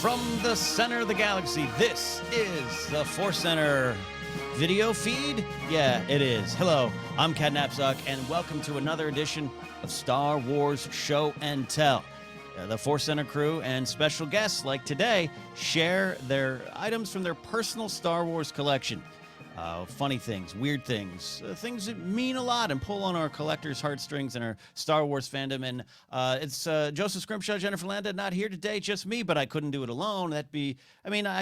From the center of the galaxy, this is the ForceCenter video feed. Yeah, it is. Hello, I'm Napzok, and welcome to another edition of Star Wars Show and Tell. The ForceCenter crew and special guests like today share their items from their personal Star Wars collection. Funny things, weird things, things that mean a lot and pull on our collectors' heartstrings and our Star Wars fandom. And it's Joseph Scrimshaw, Jennifer Landa, not here today, just me, but I couldn't do it alone. I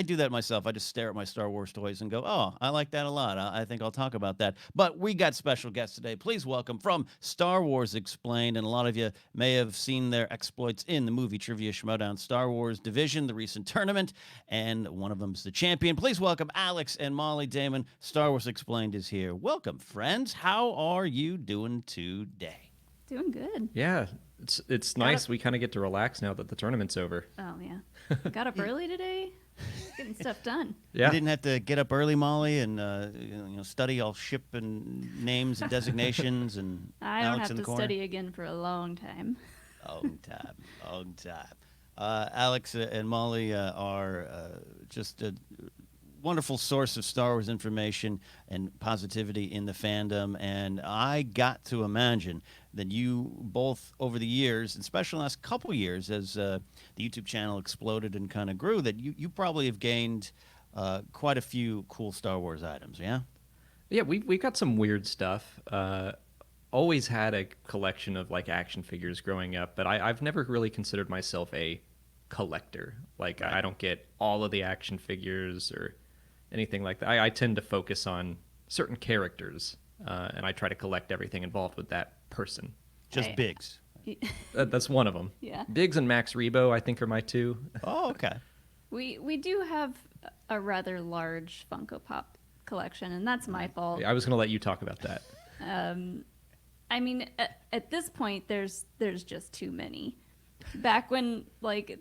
do that myself. I just stare at my Star Wars toys and go, oh, I like that a lot. I think I'll talk about that. But we got special guests today. Please welcome from Star Wars Explained, and a lot of you may have seen their exploits in the movie Trivia Schmodown Star Wars Division, the recent tournament, and one of them's the champion. Please welcome Alex and Molly Damon. Star Wars Explained is here. Welcome, friends. How are you doing today? Doing good. Yeah, it's nice. We kind of get to relax now that the tournament's over. Oh, yeah. Got up early today. Getting stuff done. Yeah. You didn't have to get up early, Molly, and study all ship and names and designations and I don't Alex have in the to corner? study again for a long time. Long time. Alex and Molly are just a wonderful source of Star Wars information and positivity in the fandom, and I got to imagine that you both over the years, especially the last couple years as the YouTube channel exploded and kind of grew, that you probably have gained quite a few cool Star Wars items, yeah? Yeah, we got some weird stuff. Always had a collection of like action figures growing up, but I've never really considered myself a collector. Like, Right. I don't get all of the action figures or anything like that. I tend to focus on certain characters, and I try to collect everything involved with that person. Just Hey. Biggs. That's one of them. Yeah. Biggs and Max Rebo, I think, are my two. Oh, okay. We do have a rather large Funko Pop collection, and that's my fault. I was going to let you talk about that. I mean, at this point, there's just too many. Back when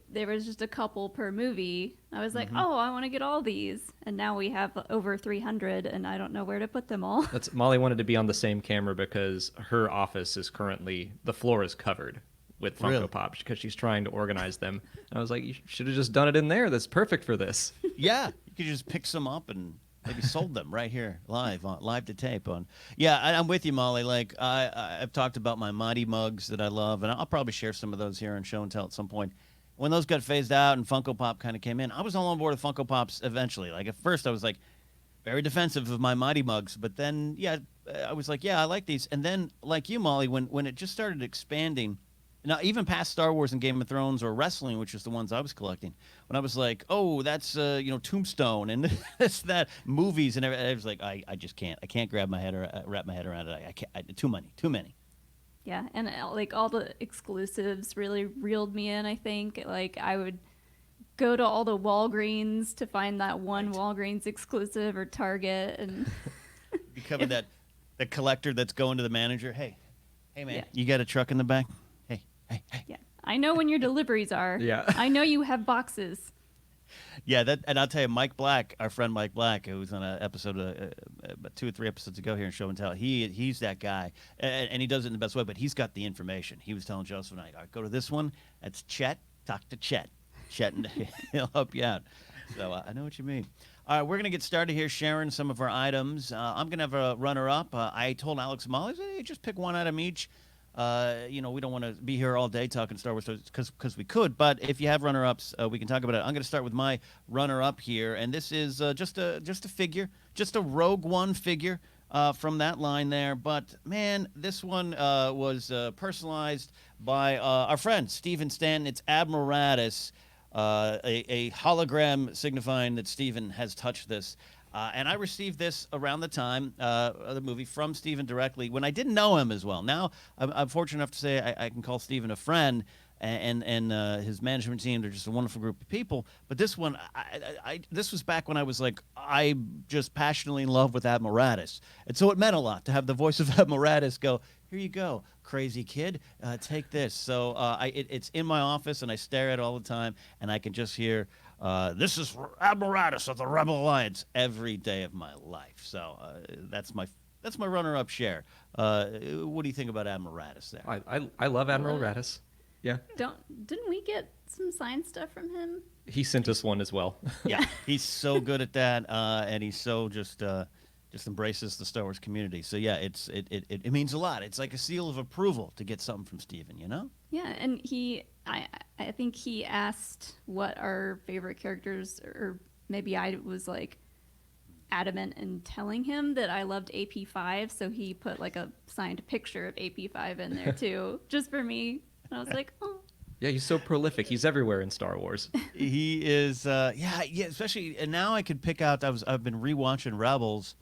there was just a couple per movie, I was like, oh, I want to get all these, and now we have over 300, and I don't know where to put them all. Molly wanted to be on the same camera because her office is currently, the floor is covered with Funko Really? Pops because she's trying to organize them. And I was like, you should have just done it in there. That's perfect for this. Yeah, you could just pick some up and maybe sold them right here live to tape on. Yeah, I'm with you, Molly. Like I've talked about my Mighty mugs that I love, and I'll probably share some of those here on Show and Tell at some point. When those got phased out and Funko Pop kind of came in, I was all on board with Funko Pops eventually. Like at first, I was like very defensive of my Mighty mugs, but then I was like, yeah, I like these. And then like you, Molly, when it just started expanding. Now, even past Star Wars and Game of Thrones or wrestling, which is the ones I was collecting, when I was like, oh, that's, Tombstone and this, that, movies and everything, I was like, I just can't. I can't wrap my head around it. I can't. Too many. Yeah, and all the exclusives really reeled me in, I think. Like, I would go to all the Walgreens to find that one Right. Walgreens exclusive or Target, and You cover that, the collector that's going to the manager. Hey, man, Yeah. you got a truck in the back? Hey. yeah. I know when your deliveries are. Yeah. I know you have boxes. Yeah, and I'll tell you, Mike Black, our friend Mike Black, who was on an episode about 2 or 3 episodes ago here in Show and Tell, he's that guy, and he does it in the best way, but he's got the information. He was telling Joseph and I, all right, go to this one, that's Chet, talk to Chet, and he'll help you out. So I know what you mean. All right, we're going to get started here sharing some of our items. I'm going to have a runner-up. I told Alex and Molly, hey, just pick one item each. We don't want to be here all day talking Star Wars because we could, but if you have runner-ups, we can talk about it. I'm going to start with my runner-up here, and this is just a figure, just a Rogue One figure from that line there. But man, this one was personalized by our friend Stephen Stanton. It's Admiral Raddus, a hologram signifying that Stephen has touched this. And I received this around the time of the movie from Stephen directly when I didn't know him as well. Now, I'm fortunate enough to say I can call Stephen a friend, and his management team, they're just a wonderful group of people. But this one, this was back when I was like, I'm just passionately in love with Admiral Raddus. And so it meant a lot to have the voice of Admiral Raddus go, here you go, crazy kid, take this. So it's in my office, and I stare at it all the time, and I can just hear, this is Admiral Raddus of the Rebel Alliance every day of my life. So that's my runner-up share. What do you think about Admiral Raddus there? I love Admiral Raddus. Yeah. Didn't we get some signed stuff from him? He sent us one as well. Yeah, he's so good at that, and he's so just embraces the Star Wars community. So yeah, it means a lot. It's like a seal of approval to get something from Steven, you know? Yeah, and I think he asked what our favorite characters, or maybe I was like adamant in telling him that I loved AP5, so he put like a signed picture of AP5 in there too, just for me. And I was like, oh. Yeah, he's so prolific. He's everywhere in Star Wars. He is, yeah, especially, and now I could pick out, I've been rewatching Rebels.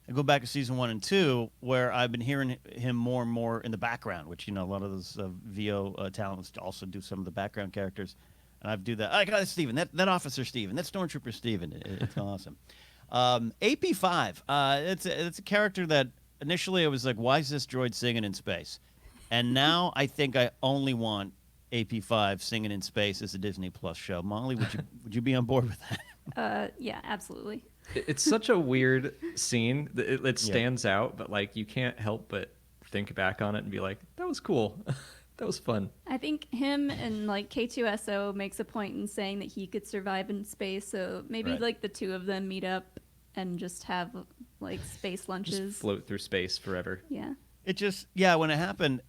I go back to season 1 and 2, where I've been hearing him more and more in the background, which, you know, a lot of those VO talents also do some of the background characters. And I do that. I got Steven, that Officer Steven, that Stormtrooper Steven. It's awesome. AP5, it's a character that initially I was like, why is this droid singing in space? And now I think I only want AP5 singing in space as a Disney Plus show. Molly, would you be on board with that? Yeah, absolutely. It's such a weird scene. It stands out, but like you can't help but think back on it and be like, that was cool. That was fun. I think him and like K2SO makes a point in saying that he could survive in space, so maybe Right. like the two of them meet up and just have like space lunches. Just float through space forever. Yeah. It just, yeah, when it happened,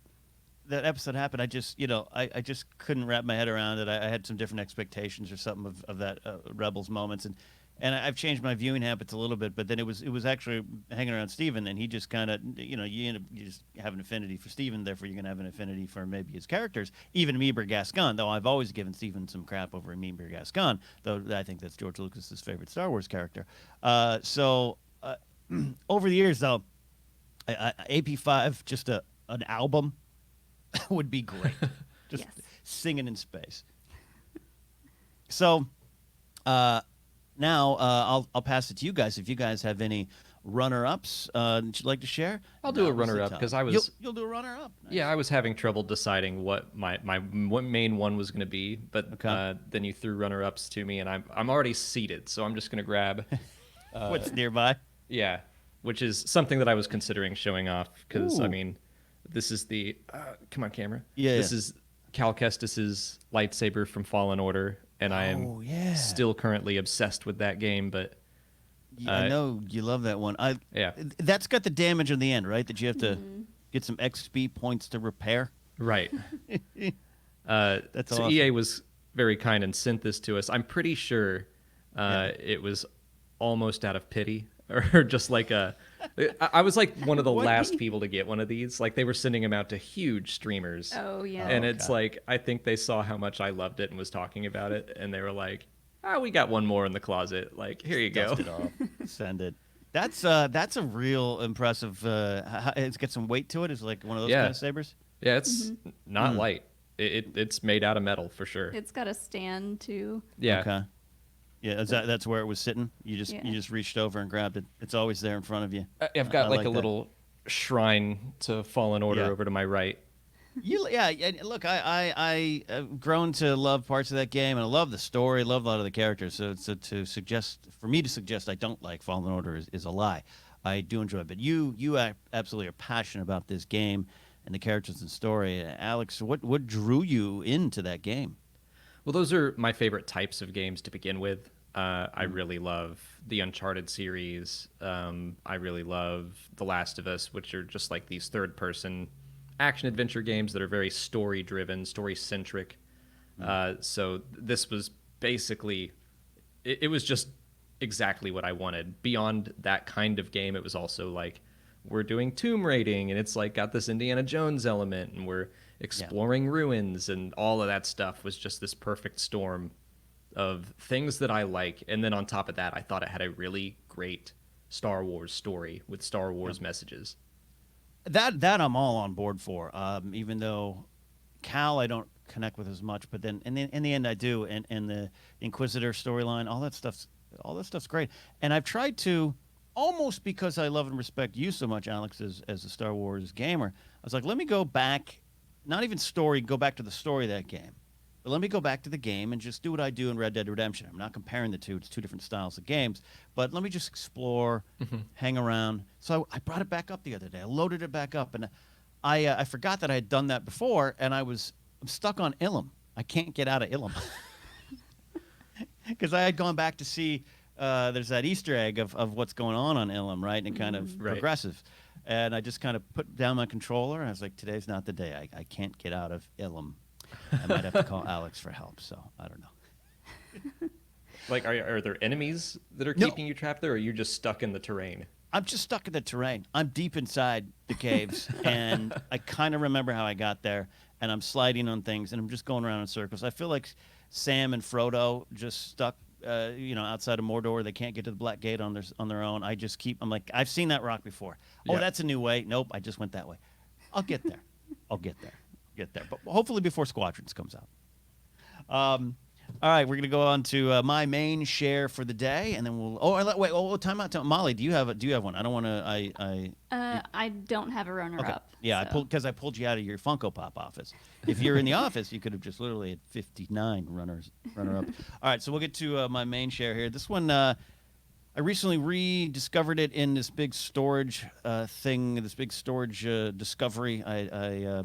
that episode happened, I just, you know, I just couldn't wrap my head around it. I had some different expectations or something of that Rebels moments, and I've changed my viewing habits a little bit. But then it was actually hanging around Steven, and he just kind of, you know, you just have an affinity for Steven, therefore you're gonna have an affinity for maybe his characters, even Meeber Gascon. Though I've always given Steven some crap over Meeber Gascon, though I think that's George Lucas's favorite Star Wars character. So over the years, though, AP5, just an album. Would be great. Just Yes. singing in space. So now I'll pass it to you guys. If you guys have any runner-ups that you'd like to share, I'll do a now's the runner-up, time. 'cause I was- you'll do a runner-up. Nice. Yeah, I was having trouble deciding what my main one was going to be, but Okay. then you threw runner-ups to me, and I'm already seated, so I'm just going to grab. What's nearby? Yeah, which is something that I was considering showing off because I Ooh. mean, this is the come on camera. Yeah, this yeah. is Cal Kestis's lightsaber from Fallen Order, and I Oh, am yeah. still currently obsessed with that game. But I know you love that one. Yeah. That's got the damage on the end, right? That you have to get some XP points to repair. right, That's so awesome. EA was very kind and sent this to us. I'm pretty sure it was almost out of pity. Or just like I was like one of the What? last people to get one of these. Like they were sending them out to huge streamers. Oh yeah. And Oh, it's okay. like, I think they saw how much I loved it and was talking about it. And they were like, oh, we got one more in the closet. Like, here you go. Dust it off. Send it. That's a real impressive. It's got some weight to it. It's like one of those Yeah. kind of sabers. Yeah, it's not light. It's made out of metal for sure. It's got a stand too. Yeah. Okay. Yeah, that's where it was sitting. You Yeah. just reached over and grabbed it. It's always there in front of you. I've got I like like a that. little shrine to Fallen Order Yeah. over to my right. Yeah. Look, I've grown to love parts of that game, and I love the story, love a lot of the characters. So for me to suggest I don't like Fallen Order is a lie. I do enjoy it, but you absolutely are passionate about this game and the characters and story. Alex, what drew you into that game? Well, those are my favorite types of games to begin with. I really love the Uncharted series. I really love The Last of Us, which are just like these third-person action-adventure games that are very story-driven, story-centric. So this was basically... It was just exactly what I wanted. Beyond that kind of game, it was also like, we're doing tomb raiding, and it's like got this Indiana Jones element, and we're exploring ruins, and all of that stuff was just this perfect storm of things that I like. And then on top of that, I thought it had a really great Star Wars story with Star Wars messages. That I'm all on board for. Even though Cal I don't connect with as much, but then in the end I do. And the Inquisitor storyline, all that stuff's great. And I've tried to, almost because I love and respect you so much, Alex, as a Star Wars gamer, I was like, let me go back, not even story, go back to the story of that game. But let me go back to the game and just do what I do in Red Dead Redemption. I'm not comparing the two. It's two different styles of games. But let me just explore, hang around. So I brought it back up the other day. I loaded it back up. And I forgot that I had done that before. And I'm stuck on Ilum. I can't get out of Ilum. Because I had gone back to see there's that Easter egg of what's going on Ilum, right? And kind of Right. progressive. And I just kind of put down my controller, and I was like, today's not the day. I can't get out of Ilum. I might have to call Alex for help, so I don't know. Like, are there enemies that are No. keeping you trapped there, or are you just stuck in the terrain? I'm just stuck in the terrain. I'm deep inside the caves, and I kind of remember how I got there, and I'm sliding on things, and I'm just going around in circles. I feel like Sam and Frodo just stuck, outside of Mordor. They can't get to the Black Gate on their own. I'm like, I've seen that rock before. Oh, Yeah. that's a new way. Nope, I just went that way. I'll get there. But hopefully before Squadrons comes out. All right, we're gonna go on to my main share for the day, and then we'll. Time out. Molly, do you have one? I don't want to. I don't have a runner-up. Yeah, so. I pulled you out of your Funko Pop office. If you're in the office, you could have just literally had 59 runner up. All right, so we'll get to my main share here. This one, I recently rediscovered it in this big storage thing, this big storage discovery. I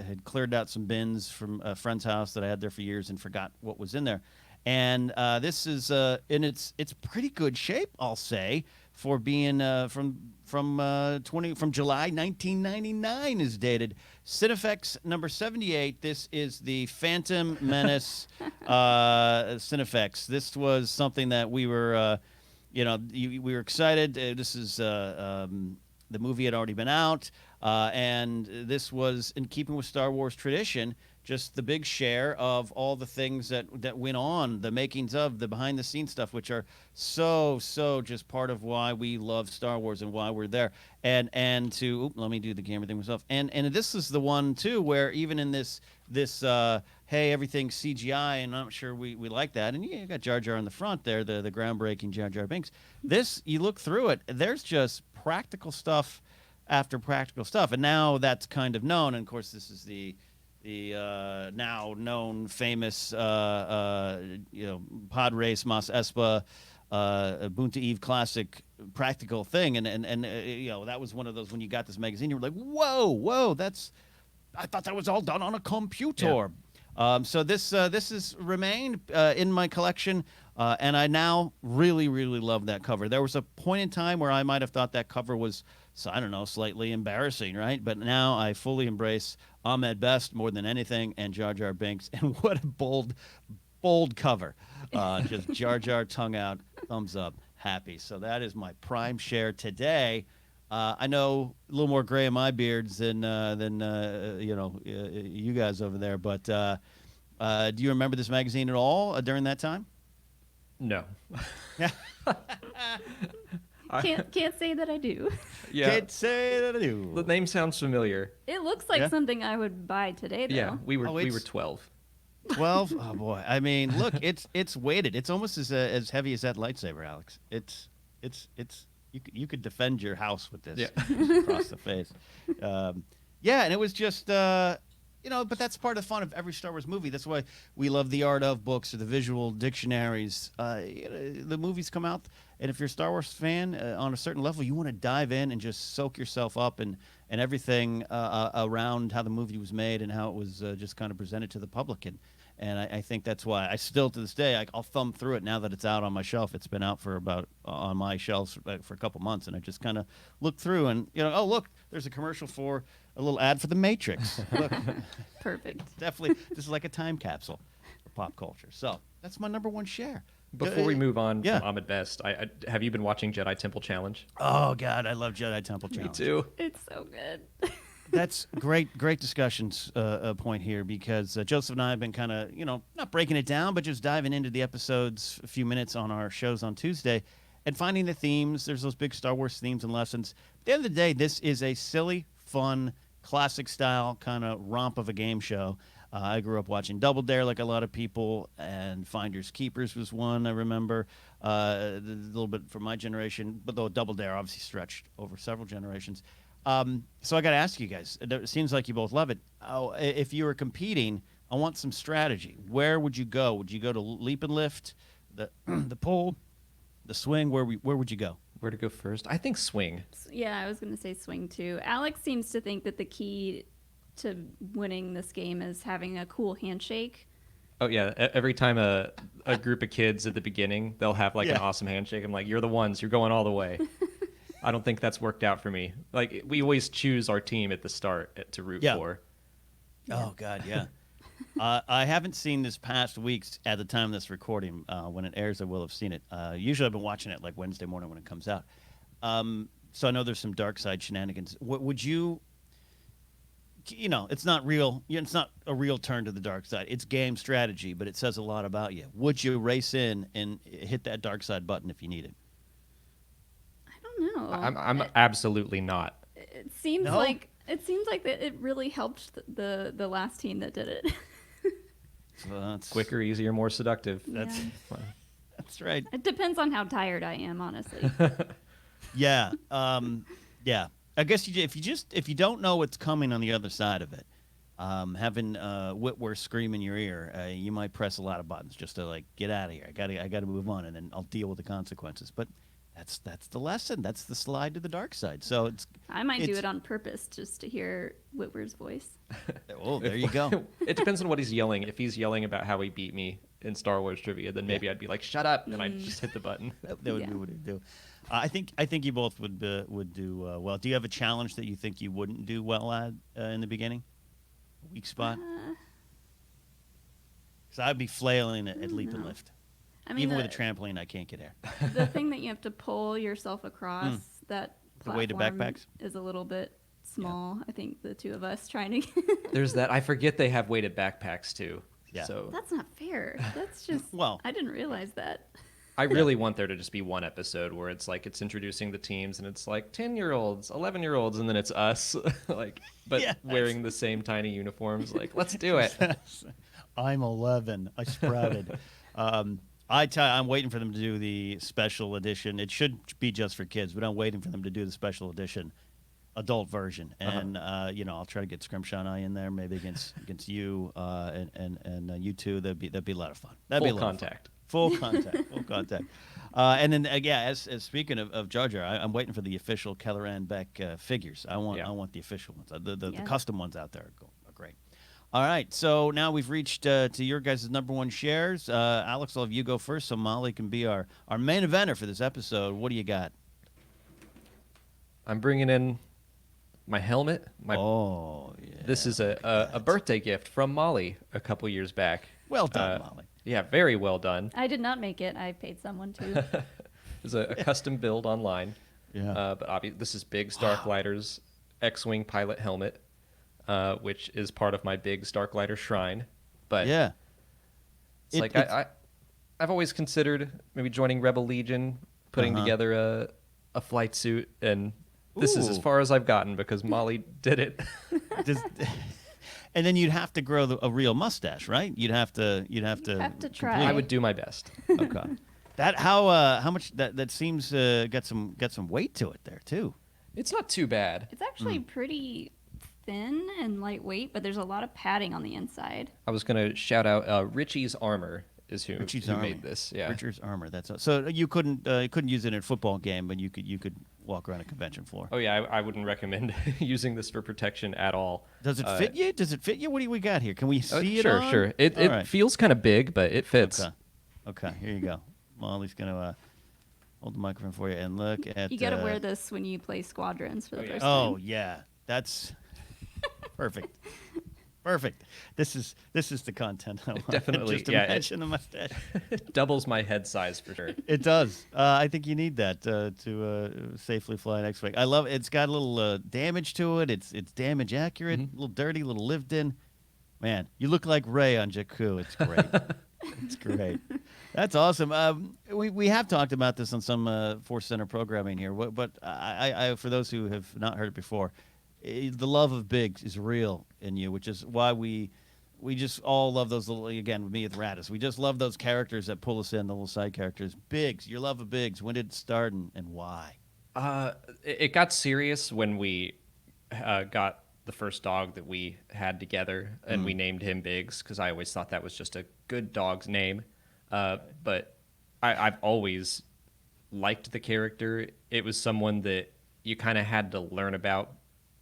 had cleared out some bins from a friend's house that I had there for years and forgot what was in there. And this is in its pretty good shape, I'll say, for being from July 1999 is dated. Cinefex number 78. This is the Phantom Menace Cinefex. This was something that we were, we were excited. This is the movie had already been out, and this was in keeping with Star Wars tradition. Just the big share of all the things that went on, the makings of, the behind-the-scenes stuff, which are so just part of why we love Star Wars and why we're there. And let me do the camera thing myself. And this is the one too where even in this hey, everything's CGI, and I'm not sure we like that. And you got Jar Jar in the front there, the groundbreaking Jar Jar Binks. This, you look through it, there's just practical stuff after practical stuff, and now that's kind of known. And of course, this is the now known famous pod race Mos Espa Bunta Eve classic practical thing, and that was one of those when you got this magazine, you were like, whoa, I thought that was all done on a computer. Yeah. So this has remained in my collection, and I now really love that cover. There was a point in time where I might have thought that cover was, I don't know, slightly embarrassing, right? But now I fully embrace Ahmed Best more than anything, and Jar Jar Binks. And what a bold cover. Just Jar Jar, tongue out, thumbs up, happy. So that is my prime share today. I know a little more gray in my beards than you guys over there. But do you remember this magazine at all during that time? No. Yeah. Can't say that I do. Yeah. Can't say that I do. The name sounds familiar. It looks like something I would buy today, though. Yeah, we were 12. 12? Oh boy! I mean, look, it's weighted. It's almost as heavy as that lightsaber, Alex. It's you could defend your house with this across the face. And it was just but that's part of the fun of every Star Wars movie. That's why we love the art of books or the visual dictionaries. The movies come out, and if you're a Star Wars fan on a certain level, you want to dive in and just soak yourself up and everything around how the movie was made and how it was just kind of presented to the public. And I think that's why I still, to this day, I'll thumb through it now that it's out on my shelf. It's been out for on my shelves for a couple months, and I just kind of look through and, oh, look, there's a commercial for a little ad for The Matrix. Look. Perfect. Definitely, this is like a time capsule for pop culture. So that's my number one share. Before we move on Yeah. from Ahmed Best, have you been watching Jedi Temple Challenge? Oh, God, I love Jedi Temple Challenge. Me too. It's so good. That's great discussions point here, because Joseph and I have been kind of, not breaking it down, but just diving into the episodes a few minutes on our shows on Tuesday and finding the themes. There's those big Star Wars themes and lessons. At the end of the day, this is a silly, fun, classic style kind of romp of a game show. I grew up watching Double Dare like a lot of people, and Finders Keepers was one I remember, a little bit from my generation, but though Double Dare obviously stretched over several generations. So I got to ask you guys, it seems like you both love it. If you were competing, I want some strategy. Where would you go? Would you go to leap and lift, the pull, the swing? Where would you go? Where to go first? I think swing. Yeah, I was going to say swing too. Alex seems to think that the key to winning this game is having a cool handshake. Oh yeah, every time a group of kids at the beginning, they'll have like an Yeah. awesome handshake. I'm like, you're the ones. You're going all the way. I don't think that's worked out for me. Like we always choose our team at the start to root Yeah. for. Oh God, yeah. I haven't seen this past week's at the time of this recording. When it airs, I will have seen it. Usually, I've been watching it like Wednesday morning when it comes out. So I know there's some dark side shenanigans. Would you? You know, it's not real. It's not a real turn to the dark side. It's game strategy, but it says a lot about you. Would you race in and hit that dark side button if you need it? I don't know. I'm absolutely not. It seems No? like that it really helped the last team that did it. So that's Quicker, easier, more seductive. That's Yeah. that's right. It depends on how tired I am, honestly. Yeah. Yeah. I guess if you don't know what's coming on the other side of it, having Whitworth scream in your ear, you might press a lot of buttons just to like get out of here. I gotta move on, and then I'll deal with the consequences. But that's the lesson. That's the slide to the dark side. So I might do it's- it on purpose just to hear Whitwer's voice. oh, there you go. It depends on what he's yelling. If he's yelling about how he beat me in Star Wars trivia, then maybe I'd be like, "Shut up!" and I'd just hit the button. That would Yeah. be what he'd do. I think you both would do well. Do you have a challenge that you think you wouldn't do well at in the beginning? A weak spot? Because I'd be flailing at leap and lift. I mean, Even the, with a trampoline, I can't get air. the thing that you have to pull yourself across that The weighted platform backpacks? is a little bit small. I think the two of us trying to. There's that. I forget they have weighted backpacks too. Yeah. So That's not fair. That's just. Well- I didn't realize that. I really want there to just be one episode where it's like it's introducing the teams and it's like 10-year-olds, 11-year-olds, and then it's us, like, but Yeah, wearing the same tiny uniforms. Like, let's do it. I'm 11. I sprouted. I'm waiting for them to do the special edition. It should be just for kids, but I'm waiting for them to do the special edition adult version. And I'll try to get Scrimshaw and I in there, maybe against you and you two. That'd be a lot of fun. That'd be a Full lot of fun. contact. Full contact, full contact. And then as speaking of Jar Jar, I'm waiting for the official Keller and Beck figures. I want the official ones. The Yeah. custom ones out there are great. All right, so now we've reached to your guys' number one shares. Alex, I'll have you go first, so Molly can be our main eventer for this episode. What do you got? I'm bringing in my helmet. Oh, yeah. This is a birthday gift from Molly a couple years back. Well done, Molly. Yeah, very well done. I did not make it. I paid someone to. It's a custom build online. Yeah. But obviously, this is Big Starklighter's X-Wing pilot helmet, which is part of my big Starklighter shrine. But Yeah. it's like I've always considered maybe joining Rebel Legion, putting together a flight suit, and this is as Ooh. far as I've gotten because Molly did it. And then you'd have to grow a real mustache, right? You'd have to have to complete- try. I would do my best. Okay. That how much that seems got some weight to it there too. It's not too bad. It's actually pretty thin and lightweight, but there's a lot of padding on the inside. I was gonna shout out Richie's Armor is who Armor. made this. Yeah. Richard's Armor. That's so you couldn't use it in a football game, but you could walk around a convention floor. Oh yeah, I wouldn't recommend using this for protection at all. Does it fit you? Does it fit you? What do we got here? Can we see it? Sure, on? sure. It All right. feels kind of big, but it fits. Okay. Here you go. Molly's gonna hold the microphone for you and look at. You got to wear this when you play Squadrons for the first Oh time. yeah, that's perfect. Perfect. This is the content. I want. Definitely, Just yeah, imagine the mustache. It doubles my head size for sure. It does. I think you need that to safely fly an X-wing. I love it. It's got a little damage to it. It's damage accurate, a little dirty, a little lived in. Man, you look like Ray on Jakku. It's great. It's great. That's awesome. We have talked about this on some ForceCenter programming here, but I for those who have not heard it before, the love of Biggs is real in you, which is why we just all love those little, again, with me with Radis. We just love those characters that pull us in, the little side characters. Biggs, your love of Biggs, when did it start and why? It got serious when we got the first dog that we had together, and we named him Biggs because I always thought that was just a good dog's name. But I've always liked the character. It was someone that you kind of had to learn about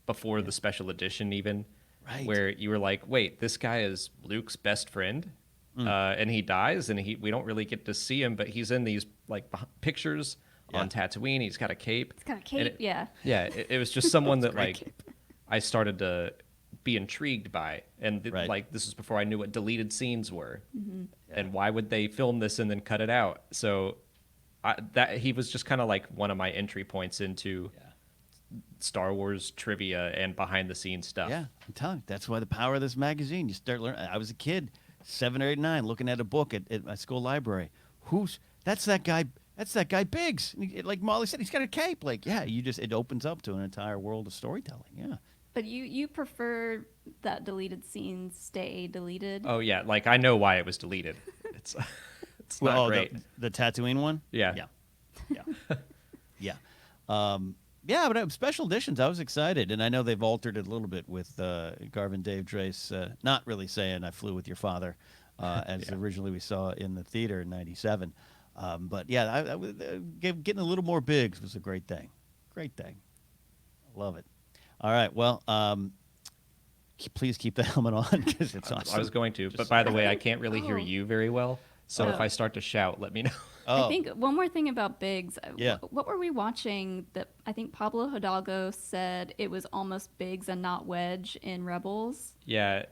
before the special edition even. Right. Where you were like, wait, this guy is Luke's best friend? and he dies, and we don't really get to see him, but he's in these like pictures on Tatooine. He's got a cape. It's got a And cape, yeah. Yeah, it was just someone that great like cape. I started to be intrigued by, and Right. like this was before I knew what deleted scenes were, and why would they film this and then cut it out? So that he was just kind of like one of my entry points into Star Wars trivia and behind the scenes stuff. Yeah, I'm telling you, that's why the power of this magazine. You start learning. I was a kid, 7 or 8, 9, looking at a book at my school library. That's that guy? That's that guy Biggs. And like Molly said, he's got a cape. Like, yeah, it opens up to an entire world of storytelling. Yeah. But you prefer that deleted scenes stay deleted? Oh yeah, like I know why it was deleted. It's not great. The Tatooine one. Yeah. Yeah. Yeah, but special editions, I was excited, and I know they've altered it a little bit with Garvin Dave Drace not really saying "I flew with your father," as originally we saw in the theater in '97. But yeah, getting a little more Biggs was a great thing. Great thing. Love it. All right, well, please keep the helmet on because it's awesome. I was going to, but by the way, I can't really hear you very well. So if I start to shout, let me know. I think one more thing about Biggs. Yeah. What were we watching that I think Pablo Hidalgo said it was almost Biggs and not Wedge in Rebels? Yeah,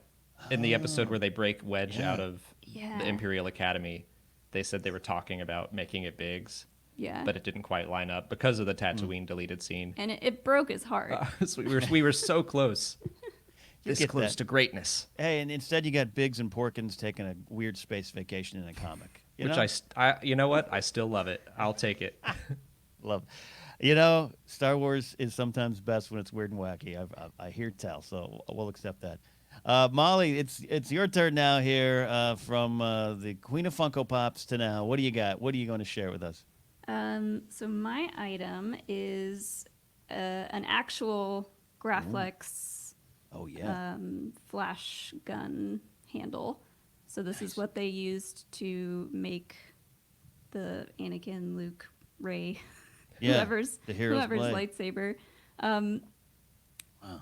in the episode where they break Wedge out of Yeah. the Imperial Academy, they said they were talking about making it Biggs, Yeah. but it didn't quite line up because of the Tatooine deleted scene. And it broke his heart. So we were so close. This get close that. to greatness. Hey, and instead you got Biggs and Porkins taking a weird space vacation in a comic. You know? You know what? I still love it. I'll take it. Love. Star Wars is sometimes best when it's weird and wacky. I hear tell, so we'll accept that. Molly, it's your turn now here from the Queen of Funko Pops to now. What do you got? What are you going to share with us? So my item is an actual Graflex Oh, yeah. flash gun handle. So this is what they used to make the Anakin, Luke, Rey, Yeah, whoever's the hero's blade. lightsaber.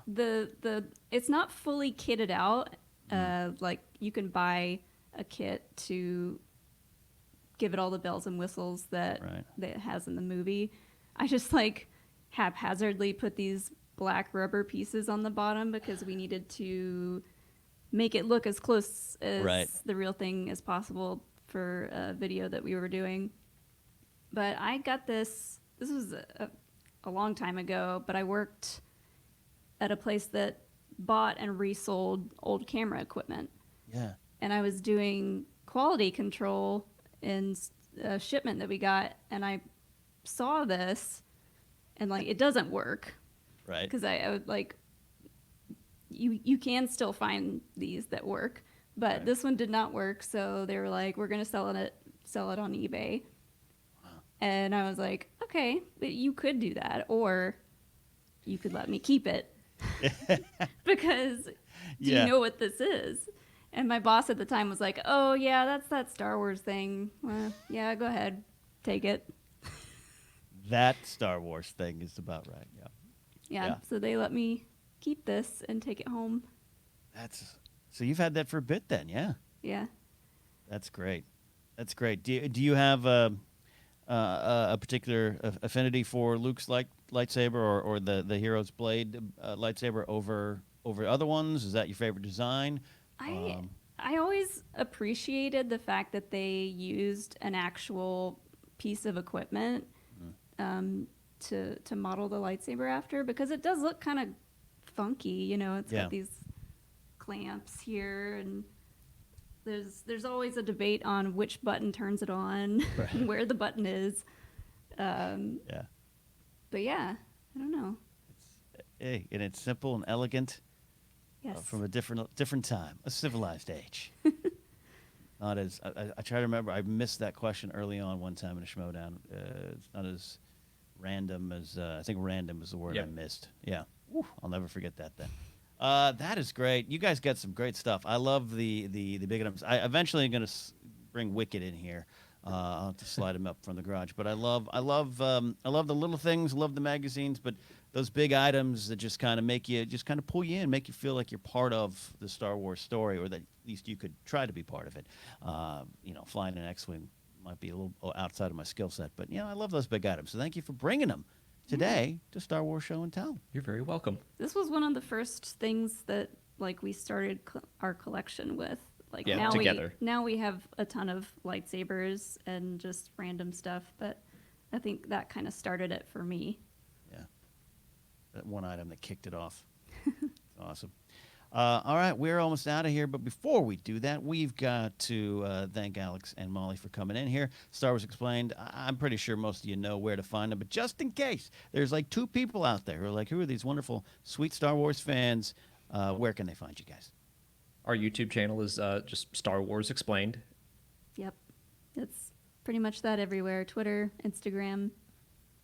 The it's not fully kitted out. Like you can buy a kit to give it all the bells and whistles that it has in the movie. I just like haphazardly put these black rubber pieces on the bottom because we needed to make it look as close as the real thing as possible for a video that we were doing. But I got this was a long time ago, but I worked at a place that bought and resold old camera equipment. Yeah. And I was doing quality control in a shipment that we got, and I saw this, and like it doesn't work. Right. Because I would like, you can still find these that work, but this one did not work. So they were like, we're gonna sell it on eBay. Wow. And I was like, okay, but you could do that, or you could let me keep it because do you know what this is? And my boss at the time was like, oh yeah, that's that Star Wars thing. Well, yeah, go ahead, take it. That Star Wars thing is about right. Yeah. Yeah, so they let me keep this and take it home. So you've had that for a bit then, yeah. Yeah. That's great. That's great. Do you have a particular affinity for Luke's lightsaber or the hero's blade lightsaber over other ones? Is that your favorite design? I always appreciated the fact that they used an actual piece of equipment to model the lightsaber after, because it does look kind of funky, you know. It's got these clamps here, and there's always a debate on which button turns it on, and where the button is. But yeah, I don't know. And it's simple and elegant. Yes. From a different time, a civilized age. Not as I try to remember. I missed that question early on one time in a Schmodown. It's not as random as I think. Random is the word I missed. Yeah, Woo, I'll never forget that. Then that is great. You guys got some great stuff. I love the big items. I eventually am going to bring Wicked in here, I'll have to slide them up from the garage. But I love the little things. Love the magazines, but those big items that just kind of make you, just kind of pull you in, make you feel like you're part of the Star Wars story, or that at least you could try to be part of it. Flying an X-wing might be a little outside of my skill set, but I love those big items. So thank you for bringing them today to Star Wars Show and Tell. You're very welcome. This was one of the first things that we started our collection with. Now we have a ton of lightsabers and just random stuff, but I think that kind of started it for me. Yeah, that one item that kicked it off. Awesome. All right, we're almost out of here, but before we do that, we've got to thank Alex and Molly for coming in here. Star Wars Explained, I'm pretty sure most of you know where to find them, but just in case, there's like 2 people out there who are like, who are these wonderful, sweet Star Wars fans? Where can they find you guys? Our YouTube channel is just Star Wars Explained. Yep. It's pretty much that everywhere. Twitter, Instagram,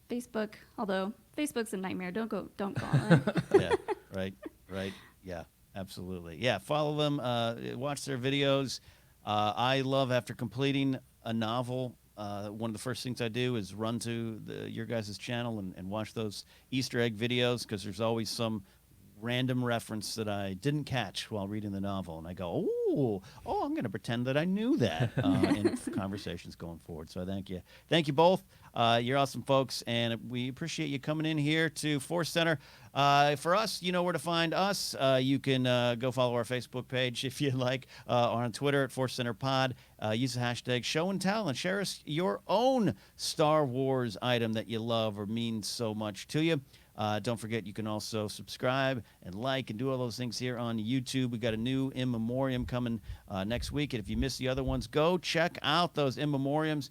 Facebook. Although Facebook's a nightmare. Don't go on it. Yeah, right. Yeah, absolutely. Yeah, follow them. Watch their videos. I love, after completing a novel, one of the first things I do is run to your guys' channel and watch those Easter egg videos, because there's always some random reference that I didn't catch while reading the novel, and I go, oh, I'm going to pretend that I knew that in conversations going forward. So thank you both. You're awesome folks, and we appreciate you coming in here to ForceCenter. For us, you know where to find us. You can go follow our Facebook page if you like, or on Twitter at ForceCenter Pod. Use the hashtag Show and Tell and share us your own Star Wars item that you love or means so much to you. Don't forget, you can also subscribe and like and do all those things here on YouTube. We got a new In Memoriam coming next week, and if you missed the other ones, go check out those In Memoriams.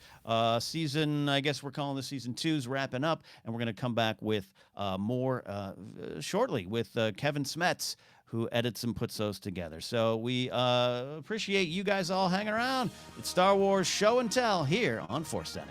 Season, I guess we're calling this season 2's wrapping up, and we're going to come back with more shortly with Kevin Smets, who edits and puts those together. So we appreciate you guys all hanging around. It's Star Wars Show and Tell here on ForceCenter.